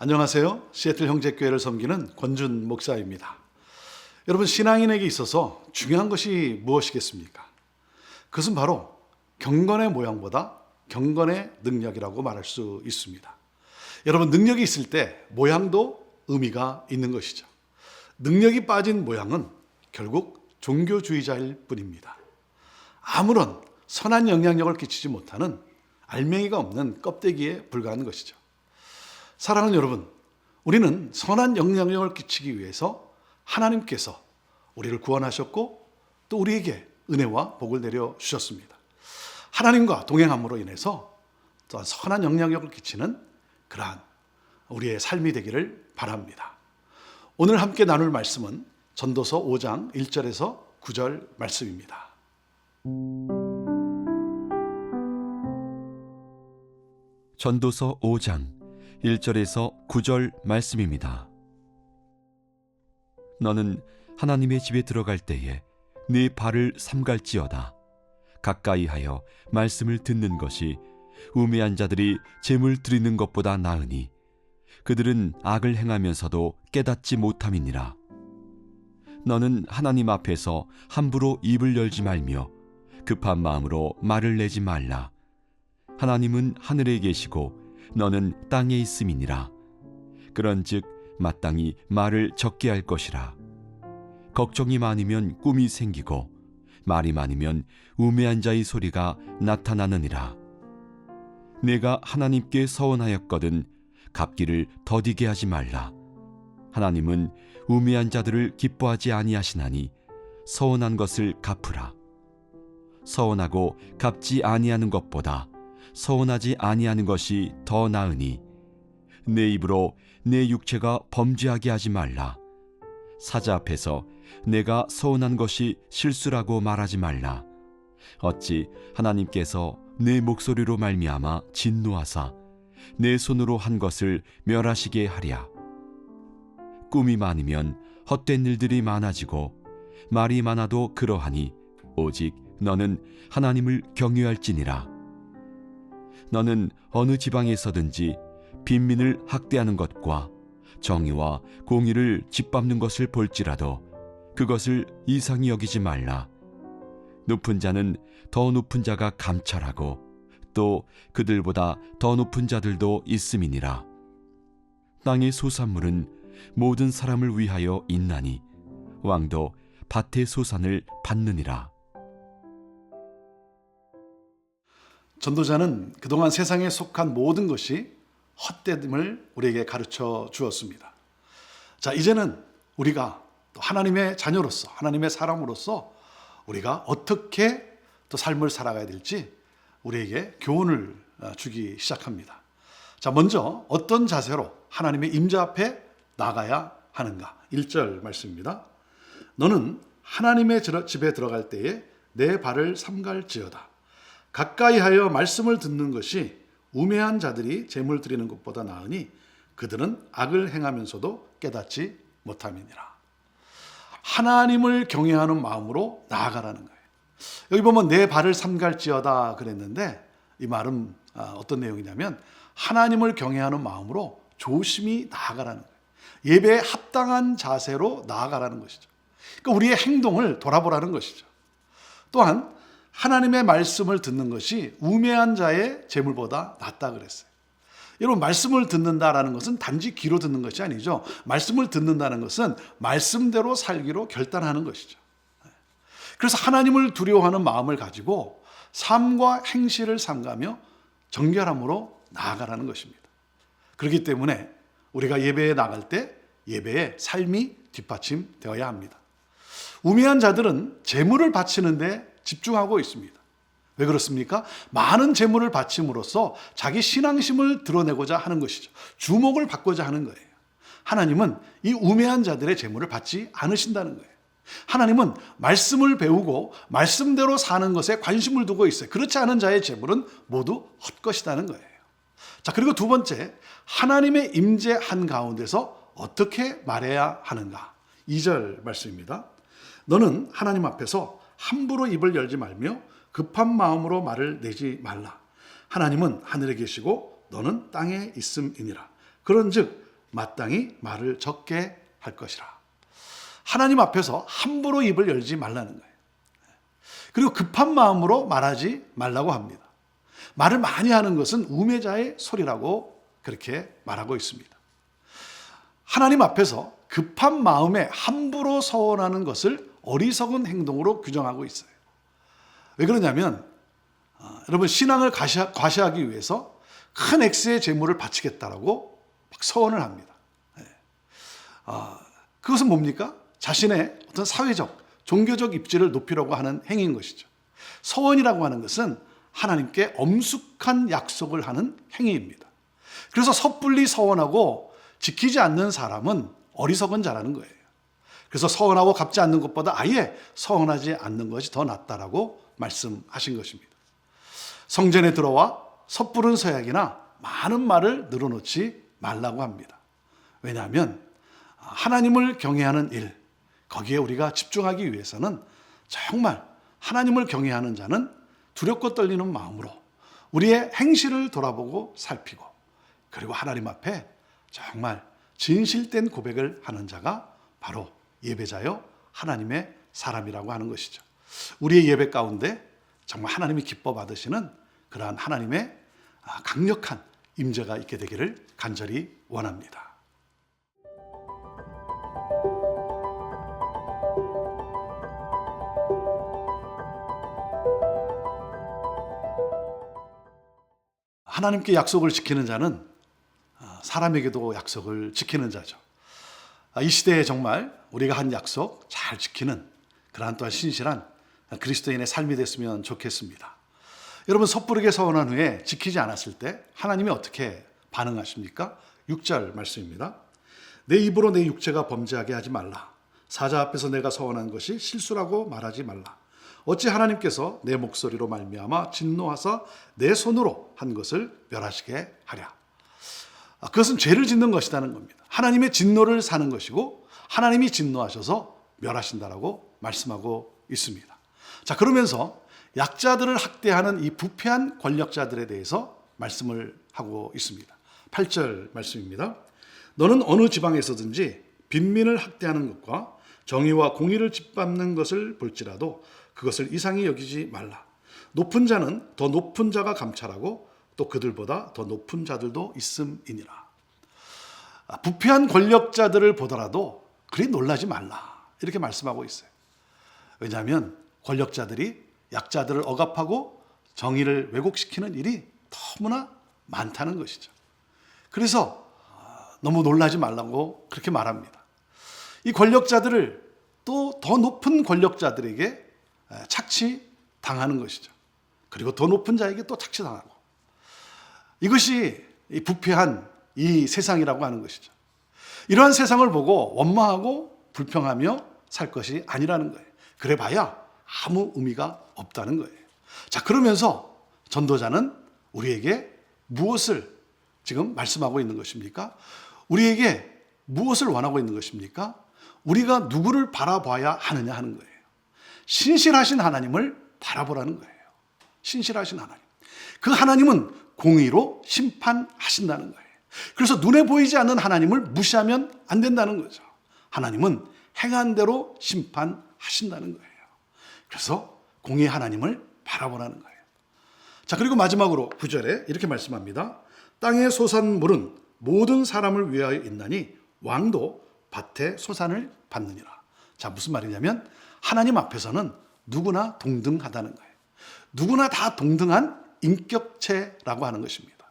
안녕하세요. 시애틀 형제교회를 섬기는 권준 목사입니다. 여러분, 신앙인에게 있어서 중요한 것이 무엇이겠습니까? 그것은 바로 경건의 모양보다 경건의 능력이라고 말할 수 있습니다. 여러분, 능력이 있을 때 모양도 의미가 있는 것이죠. 능력이 빠진 모양은 결국 종교주의자일 뿐입니다. 아무런 선한 영향력을 끼치지 못하는 알맹이가 없는 껍데기에 불과한 것이죠. 사랑하는 여러분, 우리는 선한 영향력을 끼치기 위해서 하나님께서 우리를 구원하셨고 또 우리에게 은혜와 복을 내려주셨습니다. 하나님과 동행함으로 인해서 또한 선한 영향력을 끼치는 그러한 우리의 삶이 되기를 바랍니다. 오늘 함께 나눌 말씀은 전도서 5장 1절에서 9절 말씀입니다. 전도서 5장 1절에서 9절 말씀입니다. 너는 하나님의 집에 들어갈 때에 네 발을 삼갈지어다. 가까이하여 말씀을 듣는 것이 우매한 자들이 재물 드리는 것보다 나으니 그들은 악을 행하면서도 깨닫지 못함이니라. 너는 하나님 앞에서 함부로 입을 열지 말며 급한 마음으로 말을 내지 말라. 하나님은 하늘에 계시고 너는 땅에 있음이니라. 그런즉 마땅히 말을 적게 할 것이라. 걱정이 많으면 꿈이 생기고 말이 많으면 우매한 자의 소리가 나타나느니라. 내가 하나님께 서원하였거든 갚기를 더디게 하지 말라. 하나님은 우매한 자들을 기뻐하지 아니하시나니 서원한 것을 갚으라. 서원하고 갚지 아니하는 것보다 서원하지 아니하는 것이 더 나으니 내 입으로 내 육체가 범죄하게 하지 말라. 사자 앞에서 내가 서원한 것이 실수라고 말하지 말라. 어찌 하나님께서 내 목소리로 말미암아 진노하사 내 손으로 한 것을 멸하시게 하랴. 꿈이 많으면 헛된 일들이 많아지고 말이 많아도 그러하니 오직 너는 하나님을 경외할지니라. 너는 어느 지방에서든지 빈민을 학대하는 것과 정의와 공의를 짓밟는 것을 볼지라도 그것을 이상히 여기지 말라. 높은 자는 더 높은 자가 감찰하고 또 그들보다 더 높은 자들도 있음이니라. 땅의 소산물은 모든 사람을 위하여 있나니 왕도 밭의 소산을 받느니라. 전도자는 그동안 세상에 속한 모든 것이 헛됨을 우리에게 가르쳐 주었습니다. 자, 이제는 우리가 또 하나님의 자녀로서, 하나님의 사람으로서 우리가 어떻게 또 삶을 살아가야 될지 우리에게 교훈을 주기 시작합니다. 자, 먼저 어떤 자세로 하나님의 임재 앞에 나가야 하는가? 1절 말씀입니다. 너는 하나님의 집에 들어갈 때에 내 발을 삼갈지어다. 가까이 하여 말씀을 듣는 것이 우매한 자들이 재물 드리는 것보다 나으니 그들은 악을 행하면서도 깨닫지 못함이니라. 하나님을 경외하는 마음으로 나아가라는 거예요. 여기 보면 내 발을 삼갈지어다 그랬는데 이 말은 어떤 내용이냐면 하나님을 경외하는 마음으로 조심히 나아가라는 거예요. 예배에 합당한 자세로 나아가라는 것이죠. 그러니까 우리의 행동을 돌아보라는 것이죠. 또한 하나님의 말씀을 듣는 것이 우매한 자의 재물보다 낫다 그랬어요. 여러분, 말씀을 듣는다라는 것은 단지 귀로 듣는 것이 아니죠. 말씀을 듣는다는 것은 말씀대로 살기로 결단하는 것이죠. 그래서 하나님을 두려워하는 마음을 가지고 삶과 행실을 삼가며 정결함으로 나아가라는 것입니다. 그렇기 때문에 우리가 예배에 나갈 때 예배의 삶이 뒷받침되어야 합니다. 우매한 자들은 재물을 바치는데 집중하고 있습니다. 왜 그렇습니까? 많은 재물을 바침으로써 자기 신앙심을 드러내고자 하는 것이죠. 주목을 받고자 하는 거예요. 하나님은 이 우매한 자들의 재물을 받지 않으신다는 거예요. 하나님은 말씀을 배우고 말씀대로 사는 것에 관심을 두고 있어요. 그렇지 않은 자의 재물은 모두 헛것이라는 거예요. 자, 그리고 두 번째, 하나님의 임재 한가운데서 어떻게 말해야 하는가? 2절 말씀입니다. 너는 하나님 앞에서 함부로 입을 열지 말며 급한 마음으로 말을 내지 말라. 하나님은 하늘에 계시고 너는 땅에 있음이니라. 그런즉 마땅히 말을 적게 할 것이라. 하나님 앞에서 함부로 입을 열지 말라는 거예요. 그리고 급한 마음으로 말하지 말라고 합니다. 말을 많이 하는 것은 우매자의 소리라고 그렇게 말하고 있습니다. 하나님 앞에서 급한 마음에 함부로 서원하는 것을 어리석은 행동으로 규정하고 있어요. 왜 그러냐면 여러분, 신앙을 과시하기 위해서 큰 액수의 재물을 바치겠다라고 막 서원을 합니다. 그것은 뭡니까? 자신의 어떤 사회적, 종교적 입지를 높이려고 하는 행위인 것이죠. 서원이라고 하는 것은 하나님께 엄숙한 약속을 하는 행위입니다. 그래서 섣불리 서원하고 지키지 않는 사람은 어리석은 자라는 거예요. 그래서 서원하고 갚지 않는 것보다 아예 서원하지 않는 것이 더 낫다라고 말씀하신 것입니다. 성전에 들어와 섣부른 서약이나 많은 말을 늘어놓지 말라고 합니다. 왜냐하면 하나님을 경외하는 일, 거기에 우리가 집중하기 위해서는 정말 하나님을 경외하는 자는 두렵고 떨리는 마음으로 우리의 행실을 돌아보고 살피고, 그리고 하나님 앞에 정말 진실된 고백을 하는 자가 바로 예배자여 하나님의 사람이라고 하는 것이죠. 우리의 예배 가운데 정말 하나님이 기뻐 받으시는 그러한 하나님의 강력한 임재가 있게 되기를 간절히 원합니다. 하나님께 약속을 지키는 자는 사람에게도 약속을 지키는 자죠. 이 시대에 정말 우리가 한 약속 잘 지키는 그러한 또한 신실한 그리스도인의 삶이 됐으면 좋겠습니다. 여러분, 섣부르게 서원한 후에 지키지 않았을 때 하나님이 어떻게 반응하십니까? 6절 말씀입니다. 내 입으로 내 육체가 범죄하게 하지 말라. 사자 앞에서 내가 서원한 것이 실수라고 말하지 말라. 어찌 하나님께서 내 목소리로 말미암아 진노하사 내 손으로 한 것을 멸하시게 하랴. 그것은 죄를 짓는 것이라는 겁니다. 하나님의 진노를 사는 것이고 하나님이 진노하셔서 멸하신다라고 말씀하고 있습니다. 자, 그러면서 약자들을 학대하는 이 부패한 권력자들에 대해서 말씀을 하고 있습니다. 8절 말씀입니다. 너는 어느 지방에서든지 빈민을 학대하는 것과 정의와 공의를 짓밟는 것을 볼지라도 그것을 이상히 여기지 말라. 높은 자는 더 높은 자가 감찰하고 또 그들보다 더 높은 자들도 있음이니라. 부패한 권력자들을 보더라도 그리 놀라지 말라. 이렇게 말씀하고 있어요. 왜냐하면 권력자들이 약자들을 억압하고 정의를 왜곡시키는 일이 너무나 많다는 것이죠. 그래서 너무 놀라지 말라고 그렇게 말합니다. 이 권력자들을 또 더 높은 권력자들에게 착취당하는 것이죠. 그리고 더 높은 자에게 또 착취당하고. 이것이 이 부패한 이 세상이라고 하는 것이죠. 이러한 세상을 보고 원망하고 불평하며 살 것이 아니라는 거예요. 그래봐야 아무 의미가 없다는 거예요. 자, 그러면서 전도자는 우리에게 무엇을 지금 말씀하고 있는 것입니까? 우리에게 무엇을 원하고 있는 것입니까? 우리가 누구를 바라봐야 하느냐 하는 거예요. 신실하신 하나님을 바라보라는 거예요. 신실하신 하나님. 그 하나님은 공의로 심판하신다는 거예요. 그래서 눈에 보이지 않는 하나님을 무시하면 안 된다는 거죠. 하나님은 행한 대로 심판하신다는 거예요. 그래서 공의 하나님을 바라보라는 거예요. 자, 그리고 마지막으로 9절에 이렇게 말씀합니다. 땅의 소산물은 모든 사람을 위하여 있나니 왕도 밭의 소산을 받느니라. 자, 무슨 말이냐면 하나님 앞에서는 누구나 동등하다는 거예요. 누구나 다 동등한 인격체라고 하는 것입니다.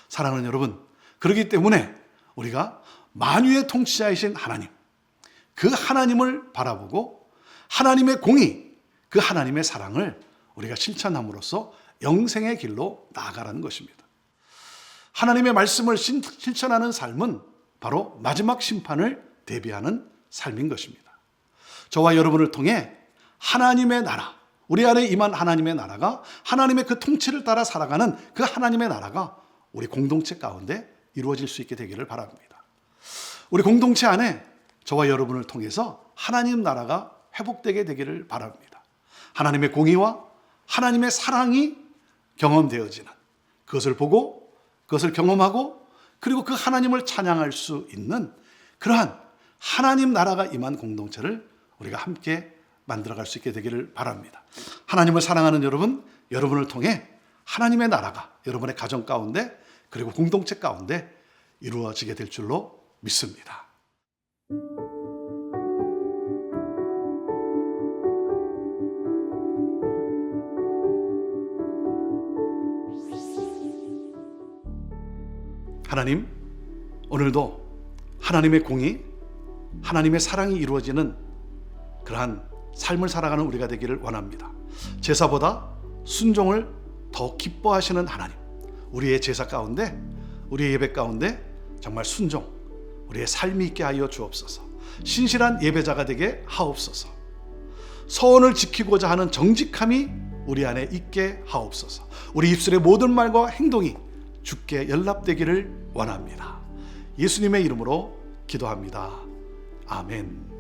사랑하는 여러분, 그렇기 때문에 우리가 만유의 통치자이신 하나님, 그 하나님을 바라보고 하나님의 공의, 그 하나님의 사랑을 우리가 실천함으로써 영생의 길로 나아가라는 것입니다. 하나님의 말씀을 실천하는 삶은 바로 마지막 심판을 대비하는 삶인 것입니다. 저와 여러분을 통해 하나님의 나라, 우리 안에 임한 하나님의 나라가, 하나님의 그 통치를 따라 살아가는 그 하나님의 나라가 우리 공동체 가운데 이루어질 수 있게 되기를 바랍니다. 우리 공동체 안에 저와 여러분을 통해서 하나님 나라가 회복되게 되기를 바랍니다. 하나님의 공의와 하나님의 사랑이 경험되어지는, 그것을 보고 그것을 경험하고 그리고 그 하나님을 찬양할 수 있는 그러한 하나님 나라가 임한 공동체를 우리가 함께 만들어갈 수 있게 되기를 바랍니다. 하나님을 사랑하는 여러분, 여러분을 통해 하나님의 나라가 여러분의 가정 가운데 그리고 공동체 가운데 이루어지게 될 줄로 믿습니다. 하나님, 오늘도 하나님의 공의, 하나님의 사랑이 이루어지는 그러한 삶을 살아가는 우리가 되기를 원합니다. 제사보다 순종을 더 기뻐하시는 하나님, 우리의 제사 가운데, 우리의 예배 가운데 정말 순종, 우리의 삶이 있게 하여 주옵소서. 신실한 예배자가 되게 하옵소서. 서원을 지키고자 하는 정직함이 우리 안에 있게 하옵소서. 우리 입술의 모든 말과 행동이 주께 연락되기를 원합니다. 예수님의 이름으로 기도합니다. 아멘.